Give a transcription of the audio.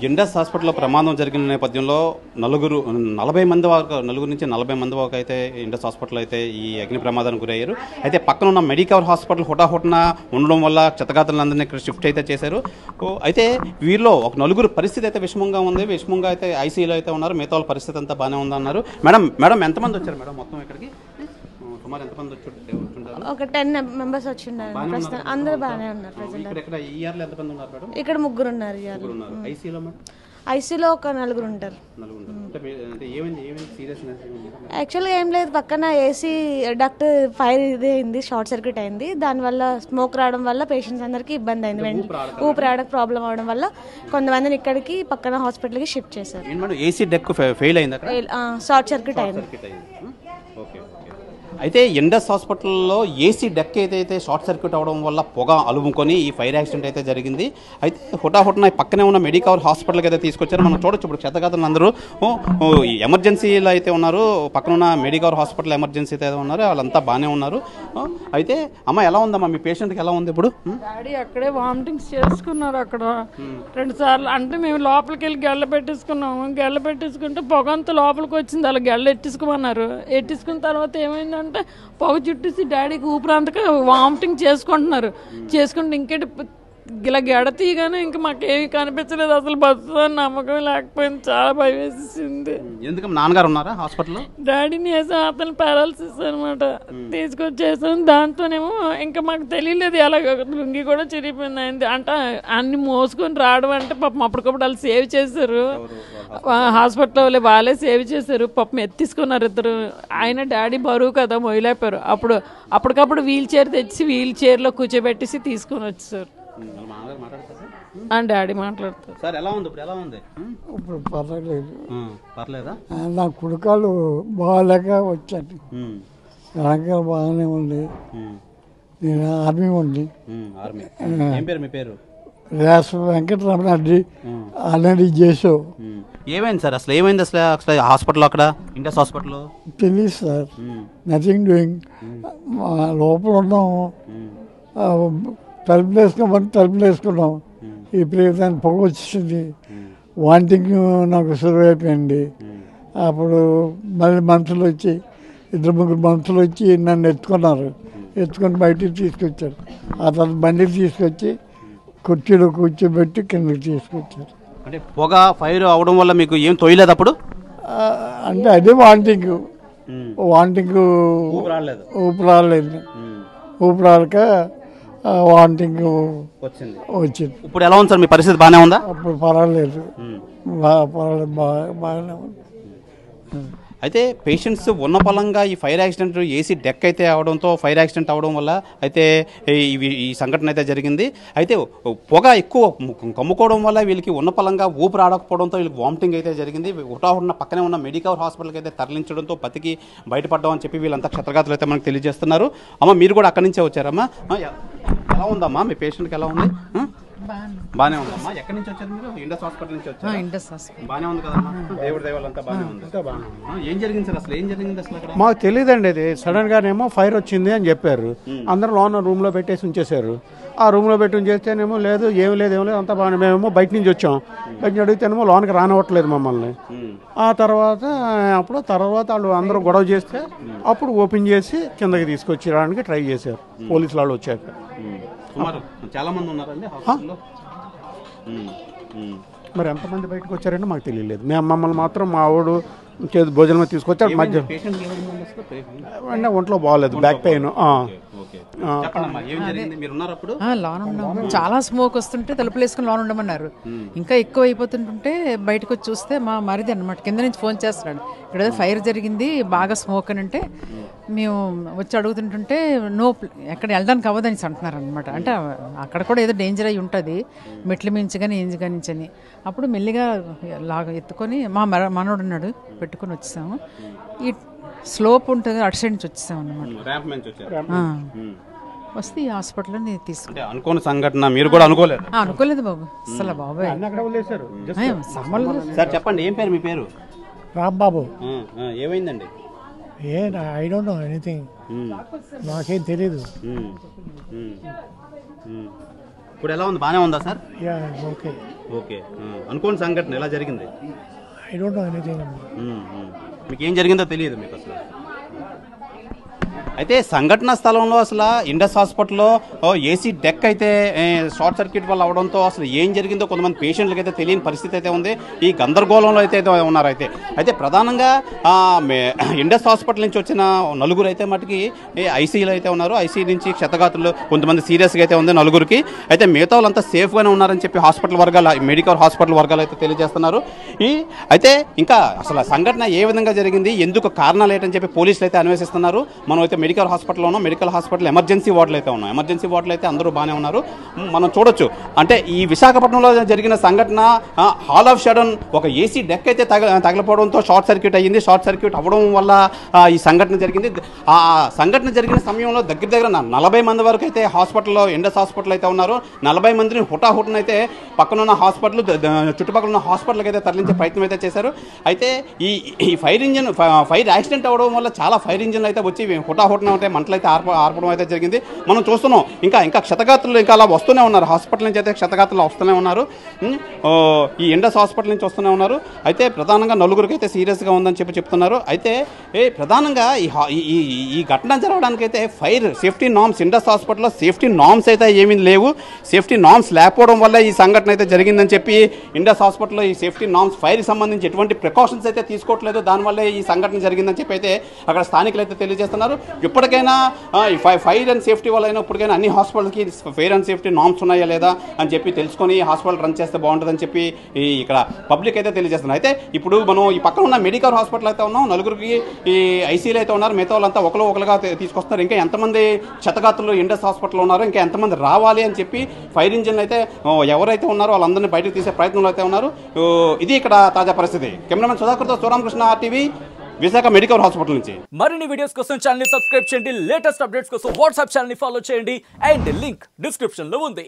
Indus హాస్పిటల్లో ప్రమాదం జరిగిన నేపథ్యంలో నలుగురు నుంచి 40 మంది వరకు అయితే ఎండస్ హాస్పిటల్ అయితే ఈ అగ్ని ప్రమాదానికి గురయ్యారు. అయితే పక్కన ఉన్న మెడికవర్ హాస్పిటల్ హుటాహుటిన ఉండడం వల్ల క్షతగాత్రులందరినీ ఇక్కడ షిఫ్ట్ అయితే చేశారు. అయితే వీరిలో ఒక నలుగురు పరిస్థితి అయితే విషమంగా అయితే ఐసీయూలో అయితే ఉన్నారు. మిగతా వాళ్ళ పరిస్థితి అంతా బాగానే ఉందన్నారు. మేడం ఎంతమంది వచ్చారు మేడం మొత్తం ఇక్కడికి? సుమారు ఎంతమంది వచ్చుంటారు? ఒక 10 మెంబర్స్ వచ్చిండారు. ప్రస్తుతం అందరూ బాగానే ఉన్నారు. ఇక్కడ 3 ఉన్నారు. ఐసీయూలో ఒక 4 ఉంటారు. యాక్చువల్గా ఏం లేదు, పక్కన ఏసీ డక్ట్ ఫైర్ ఇది అయింది, షార్ట్ సర్క్యూట్ అయింది. దానివల్ల స్మోక్ రావడం వల్ల పేషెంట్స్ అందరికీ ఇబ్బంది అయింది. ఊపిరాడక ప్రాబ్లం అవడం వల్ల కొంతమందిని ఇక్కడికి పక్కన హాస్పిటల్కి షిఫ్ట్ చేశారు. ఏసీ డెక్ ఫెయిల్ అయింది, షార్ట్ సర్క్యూట్ అయింది. అయితే ఎండస్ హాస్పిటల్లో ఏసీ డెక్ ఏదైతే షార్ట్ సర్క్యూట్ అవడం వల్ల పొగ అలుముకొని ఈ ఫైర్ యాక్సిడెంట్ అయితే జరిగింది. అయితే హుటాహుటిన పక్కనే ఉన్న మెడికవర్ హాస్పిటల్కి అయితే తీసుకొచ్చారు. మనం చూడొచ్చు ఇప్పుడు క్షతగాత్రులు అందరూ ఎమర్జెన్సీలో అయితే ఉన్నారు. పక్కన ఉన్న మెడికవర్ హాస్పిటల్ ఎమర్జెన్సీ అయితే ఉన్నారు. వాళ్ళంతా బాగానే ఉన్నారు. అయితే అమ్మ ఎలా ఉందమ్మా, మీ పేషెంట్కి ఎలా ఉంది ఇప్పుడు? డాడీ అక్కడే వామిటింగ్స్ చేసుకున్నారు. అక్కడ 2 సార్లు అంటే మేము లోపలికి వెళ్ళి గెల్ల పెట్టేసుకుంటే పొగ అంతా లోపలికి వచ్చింది. అలా గెల్ల ఎట్టించుకోమన్నారు. ఎట్టించుకున్న తర్వాత ఏమైందంటే పొగ చుట్టేసి డాడీకి ఊపిరంతగా వామిటింగ్ చేసుకుంటున్నారు. చేసుకుంటే ఇంకేంటి ఇలా గెడ తీయగానే ఇంకా మాకేమీ కనిపించలేదు. అసలు బతుకుదని నమ్మకం లేకపోయింది. చాలా భయం వేసేసింది. ఎందుకంటే నాన్నగారు ఉన్నారా హాస్పిటల్లో? డాడీని వేసాం, అతను పారాలసిస్ అనమాట. తీసుకొచ్చేసాం. దాంతోనేమో ఇంకా మాకు తెలియలేదు. ఎలా లుంగి కూడా చిరిగిపోయింది అయింది. అంటే అన్ని మోసుకొని రావడం అంటే పాపం అప్పటికప్పుడు వాళ్ళు సేవ్ చేశారు. హాస్పిటల్లో వాళ్ళే సేవ్ చేశారు. పాపం ఎత్తిసుకున్నారు ఇద్దరు. ఆయన డాడీ బరువు కదా, మొయ్యలేపారు. అప్పటికప్పుడు వీల్ చైర్ తెచ్చి వీల్ చైర్లో కూర్చోబెట్టేసి తీసుకొని వచ్చేసారు. డాడీ మాట్లాడతారు. సార్ ఎలా ఉంది ఇప్పుడు? ఎలా ఉంది ఇప్పుడు? పర్వాలేదు. పర్లేదా? నా కుడుకాలు బాగాలేక వచ్చాను. రంగం బాగానే ఉంది. నేను ఆర్మీ ఉంది. ఏం పేరు మీ పేరు? వెంకటరమణ రెడ్డి. ఆల్రెడీ చేసావు. ఏమైంది సార్? అసలు ఏమైంది అసలు హాస్పిటల్? అక్కడ ఇండస్ హాస్పిటల్లో తెలియదు సార్. Nothing doing. లోపల ఉన్నాము. తలుపులు వేసుకున్నాం. ఇప్పుడు దాన్ని పొగ వచ్చేసింది. వాంటింగ్ నాకు సులువు అయిపోయింది. అప్పుడు మళ్ళీ మనుషులు వచ్చి 2-3 మనుషులు వచ్చి నన్ను ఎత్తుకొని బయటికి తీసుకొచ్చారు. ఆ తర్వాత బండికి తీసుకొచ్చి కుర్చీలో కూర్చోబెట్టి కిందకి తీసుకొచ్చారు. అంటే పొగ ఫైర్ అవడం వల్ల మీకు ఏం తోయలేదు అప్పుడు? అంటే అదే వాంటింగ్ ఊపిరాడలేదు. ఊపిరాడక వాంటింగ్ వచ్చింది. ఇప్పుడు ఎలా ఉంది సార్ మీ పరిస్థితి? బాగానే ఉందా? అప్పుడు పర్వాలేదు. బాగానే ఉంది. అయితే పేషెంట్స్ ఉన్న పలంగా ఈ ఫైర్ యాక్సిడెంట్ ఏసీ డెక్ అయితే అవడంతో ఫైర్ యాక్సిడెంట్ అవడం వల్ల అయితే ఈ సంఘటన అయితే జరిగింది. అయితే పొగ ఎక్కువ కమ్ముకోవడం వల్ల వీళ్ళకి ఉన్న పలంగా ఊపిరి ఆడకపోవడంతో వీళ్ళకి వామిటింగ్ అయితే జరిగింది. హుటాహుటిన పక్కనే ఉన్న మెడికవర్ హాస్పిటల్కి అయితే తరలించడంతో బతికి బయటపడ్డాం అని చెప్పి వీళ్ళంతా క్షతగాత్రులు అయితే మనకు తెలియజేస్తున్నారు. అమ్మ మీరు కూడా అక్కడి నుంచే వచ్చారమ్మా? ఎలా ఉందమ్మా మీ పేషెంట్కి? ఎలా ఉంది? బాగానే ఉందమ్మా. ఎక్కడి నుంచి వచ్చారు మీరు? ఇండస్ హాస్పిటల్ నుంచి వచ్చారు. బాగానే ఉంది కదమ్మా? దేవుడి దయవల్లంతా బాగానే ఉంది. ఏం జరిగింది సార్? అసలు ఏం జరిగింది అసలు అక్కడ? మాకు తెలియదండి. అది సడన్ గానేమో ఫైర్ వచ్చింది అని చెప్పారు. అందరూ లోన రూమ్ లో పెట్టేసి ఉంచేశారు. ఆ రూమ్ లో పెట్టి ఉంచేస్తేనేమో లేదు ఏం లేదు అంతా బాగానే. మేమేమో బయట నుంచి వచ్చాం. బయట నుంచి అడిగితేనేమో లోనకి రానివ్వట్లేదు మమ్మల్ని. ఆ తర్వాత వాళ్ళు అందరూ గొడవ చేస్తే అప్పుడు ఓపెన్ చేసి కిందకి తీసుకొచ్చి రావడానికి ట్రై చేశారు పోలీసులు వాళ్ళు వచ్చాక. చాలా మంది ఉన్నారండి మరి ఎంతమంది బయటకు వచ్చారంటే మాకు తెలియలేదు. మమ్మల్ని మాత్రం మా వాడు భోజనం తీసుకొచ్చారు. మధ్య ఒంట్లో బాగోలేదు, బ్యాక్ పెయిన్. చాలా స్మోక్ వస్తుంటే తలుపులు వేసుకుని లోన్ ఉండమన్నారు. ఇంకా ఎక్కువ అయిపోతుంటుంటే బయటకు వచ్చి చూస్తే మా మరిది అనమాట కింద నుంచి ఫోన్ చేస్తున్నాడు, ఇక్కడ ఫైర్ జరిగింది బాగా స్మోక్ అని. అంటే మేము వచ్చి అడుగుతుంటుంటే ఎక్కడ వెళ్ళడానికి అవ్వదని అంటున్నారు అనమాట. అంటే అక్కడ కూడా ఏదో డేంజర్ అయి ఉంటుంది, మెట్లు మించి కానీ ఏంజి కానీ అని. అప్పుడు మెల్లిగా లాగా ఎత్తుకొని మా మనోడు ఉన్నాడు పెట్టుకొని వచ్చేసాము. ఈ స్లోప్ ఉంటుంది అటు సైడ్ నుంచి వచ్చేసాము అనమాట. వస్తే ఈ హాస్పిటల్లో తీసుకుంటే అనుకోని సంఘటన మీరు కూడా అనుకోలేదు? అనుకోలేదు బాబు అసలు. బాబాయ్ చెప్పండి ఏం పేరు మీ పేరు? రాంబాబు. ఏమైందండి? ఐ డోంట్ నో ఎనీథింగ్, నాకేం తెలీదు. ఇప్పుడు ఎలా ఉంది? బాగానే ఉందా సార్? Yeah okay. ఓకే. అనుకోని సంఘటన ఎలా జరిగింది? I don't know anything. మీకు ఏం జరిగిందో తెలియదు మీకు అసలు? అయితే సంఘటన స్థలంలో అసలు ఇండస్ హాస్పిటల్లో ఏసీ డెక్ అయితే షార్ట్ సర్క్యూట్ వల్ల అవడంతో అసలు ఏం జరిగిందో కొంతమంది పేషెంట్లకి అయితే తెలియని పరిస్థితి అయితే ఉంది. ఈ గందరగోళంలో అయితే ఉన్నారు. అయితే ప్రధానంగా ఇండస్ హాస్పిటల్ నుంచి వచ్చిన నలుగురు అయితే మటుకి ఐసీయూలో అయితే ఉన్నారు. ఐసీ నుంచి క్షతగాతులు కొంతమంది సీరియస్గా అయితే ఉంది నలుగురికి. అయితే మిగతా వాళ్ళంతా సేఫ్గానే ఉన్నారని చెప్పి హాస్పిటల్ వర్గాలు, మెడికల్ హాస్పిటల్ వర్గాలు అయితే తెలియజేస్తున్నారు. అయితే ఇంకా అసలు సంఘటన ఏ విధంగా జరిగింది, ఎందుకు కారణాలు ఏంటని చెప్పి పోలీసులు అయితే అన్వేషిస్తున్నారు. మనం అయితే మెడికల్ హాస్పిటల్లో ఉన్నాం. మెడికల్ హాస్పిటల్ ఎమర్జెన్సీ వార్డులు అయితే ఉన్నాం. ఎమర్జెన్సీ వార్డులు అయితే అందరూ బాగానే ఉన్నారు. మనం చూడొచ్చు. అంటే ఈ విశాఖపట్నంలో జరిగిన సంఘటన హాల్ ఆఫ్ షడన్ ఒక ఏసీ డెక్ అయితే తగలపోవడంతో షార్ట్ సర్క్యూట్ అయ్యింది. షార్ట్ సర్క్యూట్ అవ్వడం వల్ల ఈ సంఘటన జరిగింది. ఆ సంఘటన జరిగిన సమయంలో దగ్గర 40 మంది వరకు అయితే హాస్పిటల్లో, ఇండస్ హాస్పిటల్ అయితే ఉన్నారు. 40 మందిని హుటాహుటనైతే పక్కనున్న హాస్పిటల్, చుట్టుపక్కల ఉన్న హాస్పిటల్కి అయితే తరలించే ప్రయత్నం అయితే చేశారు. అయితే ఈ ఫైర్ యాక్సిడెంట్ అవ్వడం వల్ల చాలా ఫైర్ ఇంజిన్లు అయితే వచ్చి హుటాహుటన అంటే మంటలు అయితే ఆర్పడం అయితే జరిగింది. మనం చూస్తున్నాం. ఇంకా క్షతగాత్రులు ఇంకా అలా వస్తూనే ఉన్నారు. హాస్పిటల్ నుంచి అయితే క్షతగాత్రులు వస్తూనే ఉన్నారు. ఈ ఇండస్ హాస్పిటల్ నుంచి వస్తూనే ఉన్నారు. అయితే ప్రధానంగా నలుగురికి అయితే సీరియస్గా ఉందని చెప్తున్నారు. అయితే ప్రధానంగా ఈ ఘటన జరగడానికి అయితే ఫైర్ సేఫ్టీ నామ్స్, ఇండస్ హాస్పిటల్లో సేఫ్టీ నామ్స్ అయితే ఏమీ లేవు. సేఫ్టీ నామ్స్ లేకపోవడం వల్ల ఈ సంఘటన అయితే జరిగిందని చెప్పి ఇండస్ హాస్పిటల్లో ఈ సేఫ్టీ నామ్స్ ఫైర్కి సంబంధించి ఎటువంటి ప్రికాషన్స్ అయితే తీసుకోవట్లేదు. దానివల్లే ఈ సంఘటన జరిగిందని చెప్పి అయితే అక్కడ స్థానికులు అయితే తెలియజేస్తున్నారు. ఇప్పటికైనా ఈ ఫైర్ అండ్ సేఫ్టీ వల్ల అయినా ఇప్పటికైనా అన్ని హాస్పిటల్కి ఫైర్ అండ్ సేఫ్టీ నామ్స్ ఉన్నాయా లేదా అని చెప్పి తెలుసుకొని హాస్పిటల్ రన్ చేస్తే బాగుంటుందని చెప్పి ఇక్కడ పబ్లిక్ అయితే తెలియజేస్తున్నారు. అయితే ఇప్పుడు మనం ఈ పక్కన ఉన్న మెడికల్ హాస్పిటల్ అయితే ఉన్నాం. నలుగురికి ఈ ఐసీలు అయితే ఉన్నారు. మిగతా వాళ్ళంతా ఒకరుగా తీసుకొస్తున్నారు. ఇంకా ఎంతమంది క్షతగాత్రులు ఇండస్ హాస్పిటల్లో ఉన్నారు, ఇంకా ఎంతమంది రావాలి అని చెప్పి ఫైర్ ఇంజిన్ అయితే ఎవరైతే ఉన్నారో వాళ్ళందరినీ బయటకు తీసే ప్రయత్నంలో అయితే ఉన్నారు. ఇది ఇక్కడ తాజా పరిస్థితి. కెమెరామెన్ సుధాకర్తో Sivaramakrishna, RTV, Visakha medical hospital నుంచి. మరిన్ని వీడియోస్ కోసం ఛానల్ ని సబ్స్క్రైబ్ చేయండి. లేటెస్ట్ అప్డేట్స్ కోసం వాట్సాప్ ఛానల్ ని ఫాలో చేయండి. అండ్ లింక్ డిస్క్రిప్షన్ లో ఉంది.